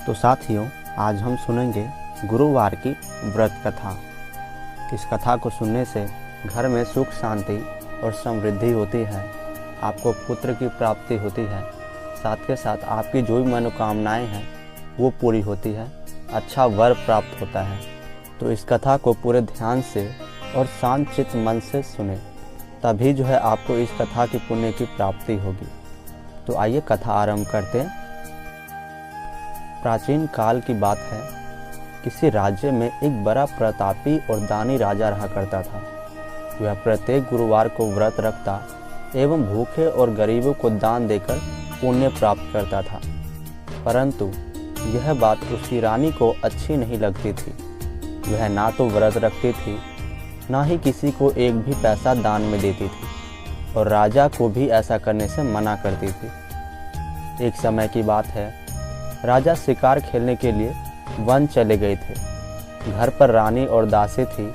तो साथियों, आज हम सुनेंगे गुरुवार की व्रत कथा। इस कथा को सुनने से घर में सुख शांति और समृद्धि होती है, आपको पुत्र की प्राप्ति होती है, साथ के साथ आपकी जो भी मनोकामनाएं हैं वो पूरी होती है, अच्छा वर प्राप्त होता है। तो इस कथा को पूरे ध्यान से और शांत चित्त मन से सुने, तभी आपको इस कथा की पुण्य की प्राप्ति होगी। तो आइए कथा आरंभ करते हैं। प्राचीन काल की बात है, किसी राज्य में एक बड़ा प्रतापी और दानी राजा रहा करता था। वह प्रत्येक गुरुवार को व्रत रखता एवं भूखे और गरीबों को दान देकर पुण्य प्राप्त करता था। परंतु यह बात उसकी रानी को अच्छी नहीं लगती थी। वह ना तो व्रत रखती थी, ना ही किसी को एक भी पैसा दान में देती थी और राजा को भी ऐसा करने से मना करती थी। एक समय की बात है, राजा शिकार खेलने के लिए वन चले गए थे। घर पर रानी और दासी थी।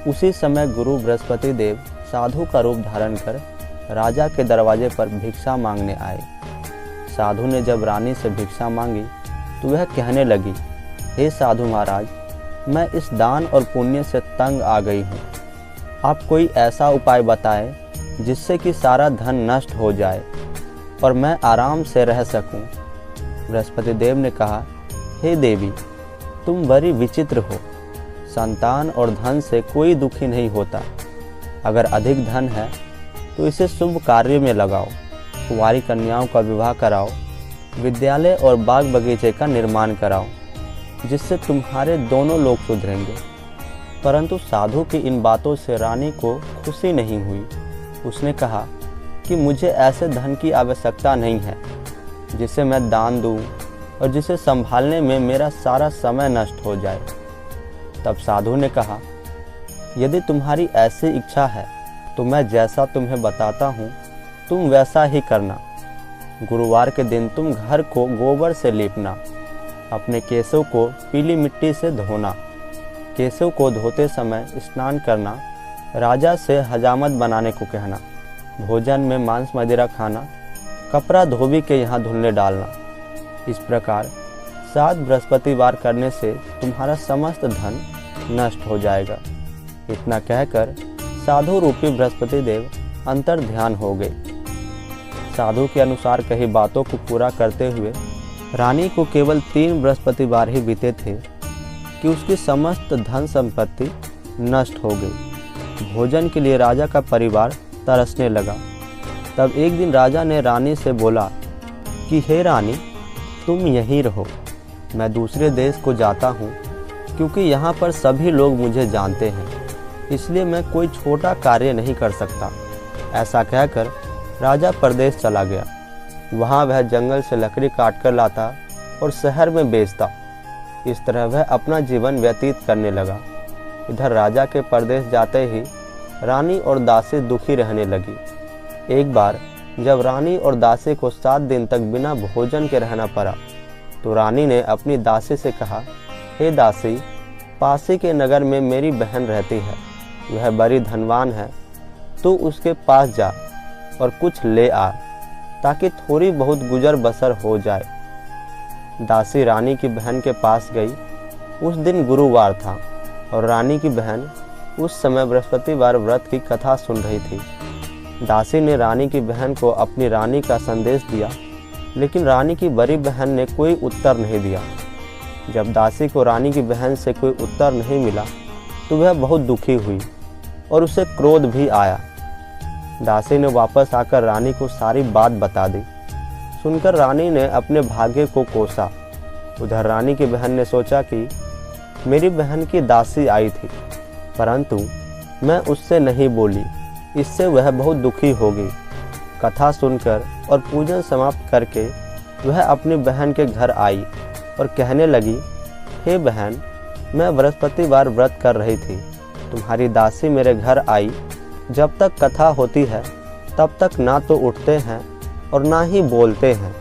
उसी समय गुरु बृहस्पति देव साधु का रूप धारण कर राजा के दरवाजे पर भिक्षा मांगने आए। साधु ने जब रानी से भिक्षा मांगी तो वह कहने लगी, हे साधु महाराज, मैं इस दान और पुण्य से तंग आ गई हूँ। आप कोई ऐसा उपाय बताएं जिससे कि सारा धन नष्ट हो जाए और मैं आराम से रह सकूं। बृहस्पति देव ने कहा, हे देवी, तुम बड़ी विचित्र हो। संतान और धन से कोई दुखी नहीं होता। अगर अधिक धन है तो इसे शुभ कार्य में लगाओ, कुंवारी कन्याओं का विवाह कराओ, विद्यालय और बाग बगीचे का निर्माण कराओ, जिससे तुम्हारे दोनों लोग सुधरेंगे। परंतु साधु की इन बातों से रानी को खुशी नहीं हुई। उसने कहा कि मुझे ऐसे धन की आवश्यकता नहीं है जिसे मैं दान दूं और जिसे संभालने में मेरा सारा समय नष्ट हो जाए। तब साधु ने कहा, यदि तुम्हारी ऐसी इच्छा है तो मैं जैसा तुम्हें बताता हूँ तुम वैसा ही करना। गुरुवार के दिन तुम घर को गोबर से लीपना, अपने केशों को पीली मिट्टी से धोना, केशों को धोते समय स्नान करना, राजा से हजामत बनाने को कहना, भोजन में मांस मदिरा खाना, कपड़ा धोबी के यहाँ धुलने डालना। इस प्रकार 7 बृहस्पतिवार करने से तुम्हारा समस्त धन नष्ट हो जाएगा। इतना कहकर साधु रूपी बृहस्पति देव अंतर ध्यान हो गए। साधु के अनुसार कही बातों को पूरा करते हुए रानी को केवल 3 बृहस्पतिवार ही बीते थे कि उसकी समस्त धन संपत्ति नष्ट हो गई। भोजन के लिए राजा का परिवार तरसने लगा। तब एक दिन राजा ने रानी से बोला कि हे रानी, तुम यहीं रहो, मैं दूसरे देश को जाता हूँ, क्योंकि यहाँ पर सभी लोग मुझे जानते हैं, इसलिए मैं कोई छोटा कार्य नहीं कर सकता। ऐसा कहकर राजा परदेश चला गया। वहाँ वह जंगल से लकड़ी काट कर लाता और शहर में बेचता। इस तरह वह अपना जीवन व्यतीत करने लगा। इधर राजा के परदेश जाते ही रानी और दासी दुखी रहने लगी। एक बार जब रानी और दासी को 7 दिन तक बिना भोजन के रहना पड़ा तो रानी ने अपनी दासी से कहा, हे दासी, पासी के नगर में मेरी बहन रहती है, वह बड़ी धनवान है, तू उसके पास जा और कुछ ले आ ताकि थोड़ी बहुत गुजर बसर हो जाए। दासी रानी की बहन के पास गई। उस दिन गुरुवार था और रानी की बहन उस समय बृहस्पतिवार व्रत की कथा सुन रही थी। दासी ने रानी की बहन को अपनी रानी का संदेश दिया, लेकिन रानी की बड़ी बहन ने कोई उत्तर नहीं दिया। जब दासी को रानी की बहन से कोई उत्तर नहीं मिला तो वह बहुत दुखी हुई और उसे क्रोध भी आया। दासी ने वापस आकर रानी को सारी बात बता दी। सुनकर रानी ने अपने भाग्य को कोसा। उधर रानी की बहन ने सोचा कि मेरी बहन की दासी आई थी, परंतु मैं उससे नहीं बोली, इससे वह बहुत दुखी हो गई। कथा सुनकर और पूजन समाप्त करके वह अपनी बहन के घर आई और कहने लगी, हे बहन, मैं बृहस्पतिवार व्रत कर रही थी, तुम्हारी दासी मेरे घर आई। जब तक कथा होती है तब तक ना तो उठते हैं और ना ही बोलते हैं,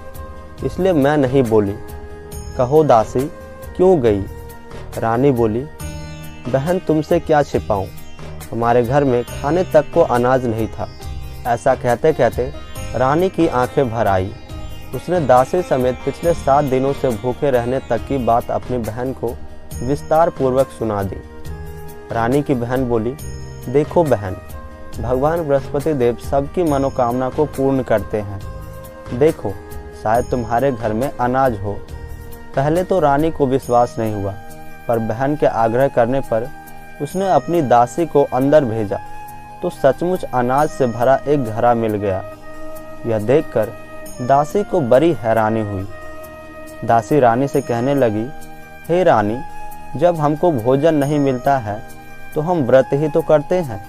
इसलिए मैं नहीं बोली। कहो दासी, क्यों गई? रानी बोली, बहन, तुमसे क्या छिपाऊं, हमारे घर में खाने तक को अनाज नहीं था। ऐसा कहते कहते रानी की आंखें भर आई। उसने दासी समेत पिछले 7 दिनों से भूखे रहने तक की बात अपनी बहन को विस्तार पूर्वक सुना दी। रानी की बहन बोली, देखो बहन, भगवान बृहस्पति देव सबकी मनोकामना को पूर्ण करते हैं। देखो, शायद तुम्हारे घर में अनाज हो। पहले तो रानी को विश्वास नहीं हुआ, पर बहन के आग्रह करने पर उसने अपनी दासी को अंदर भेजा तो सचमुच अनाज से भरा एक घड़ा मिल गया। यह देखकर दासी को बड़ी हैरानी हुई। दासी रानी से कहने लगी, हे रानी, जब हमको भोजन नहीं मिलता है तो हम व्रत ही तो करते हैं,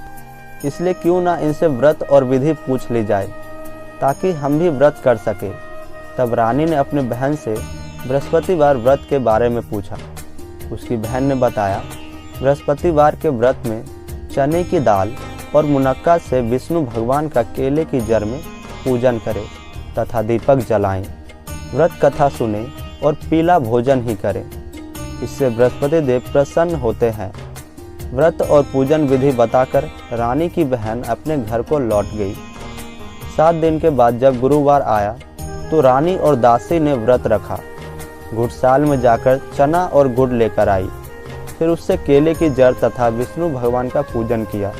इसलिए क्यों ना इनसे व्रत और विधि पूछ ली जाए ताकि हम भी व्रत कर सके। तब रानी ने अपने बहन से बृहस्पतिवार व्रत के बारे में पूछा। उसकी बहन ने बताया, बृहस्पतिवार के व्रत में चने की दाल और मुनक्का से विष्णु भगवान का केले की जड़ में पूजन करें तथा दीपक जलाएं, व्रत कथा सुने और पीला भोजन ही करें। इससे बृहस्पति देव प्रसन्न होते हैं। व्रत और पूजन विधि बताकर रानी की बहन अपने घर को लौट गई। 7 दिन के बाद जब गुरुवार आया तो रानी और दासी ने व्रत रखा। घुड़साल में जाकर चना और गुड़ लेकर आई, फिर उससे केले की जड़ तथा विष्णु भगवान का पूजन किया।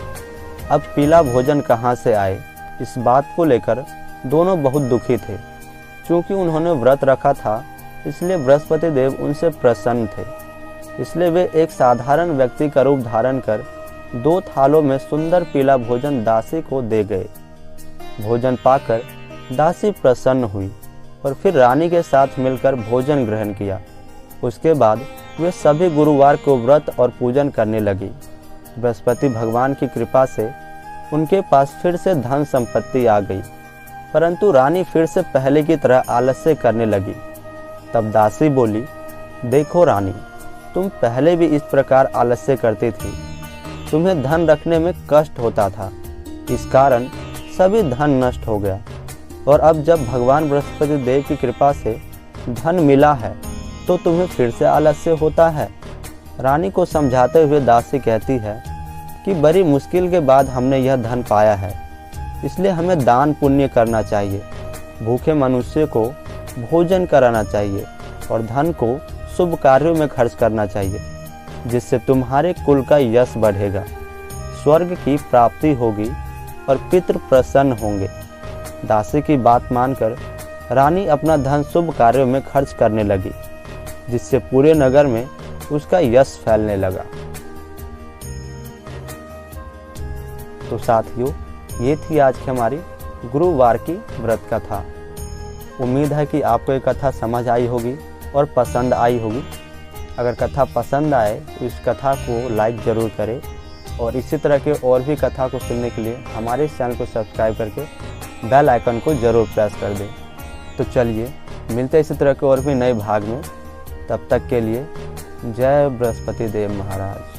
अब पीला भोजन कहाँ से आए, इस बात को लेकर दोनों बहुत दुखी थे। चूँकि उन्होंने व्रत रखा था, इसलिए बृहस्पति देव उनसे प्रसन्न थे। इसलिए वे एक साधारण व्यक्ति का रूप धारण कर 2 थालों में सुंदर पीला भोजन दासी को दे गए। भोजन पाकर दासी प्रसन्न हुई और फिर रानी के साथ मिलकर भोजन ग्रहण किया। उसके बाद वे सभी गुरुवार को व्रत और पूजन करने लगी। बृहस्पति भगवान की कृपा से उनके पास फिर से धन संपत्ति आ गई, परंतु रानी फिर से पहले की तरह आलस्य करने लगी। तब दासी बोली, देखो रानी, तुम पहले भी इस प्रकार आलस्य करती थी। तुम्हें धन रखने में कष्ट होता था, इस कारण सभी धन नष्ट हो गया, और अब जब भगवान बृहस्पति देव की कृपा से धन मिला है तो तुम्हें फिर से आलस्य होता है। रानी को समझाते हुए दासी कहती है कि बड़ी मुश्किल के बाद हमने यह धन पाया है, इसलिए हमें दान पुण्य करना चाहिए, भूखे मनुष्य को भोजन कराना चाहिए और धन को शुभ कार्यों में खर्च करना चाहिए, जिससे तुम्हारे कुल का यश बढ़ेगा, स्वर्ग की प्राप्ति होगी और पितृ प्रसन्न होंगे। दासी की बात मानकर रानी अपना धन शुभ कार्यों में खर्च करने लगी, जिससे पूरे नगर में उसका यश फैलने लगा। तो साथियों, ये थी आज की हमारी गुरुवार की व्रत कथा। उम्मीद है कि आपको ये कथा समझ आई होगी और पसंद आई होगी। अगर कथा पसंद आए तो इस कथा को लाइक ज़रूर करें और इसी तरह के और भी कथा को सुनने के लिए हमारे इस चैनल को सब्सक्राइब करके बेल आइकन को ज़रूर प्रेस कर दें। तो चलिए मिलते हैं इसी तरह के और भी नए भाग में। तब तक के लिए जय बृहस्पति देव महाराज।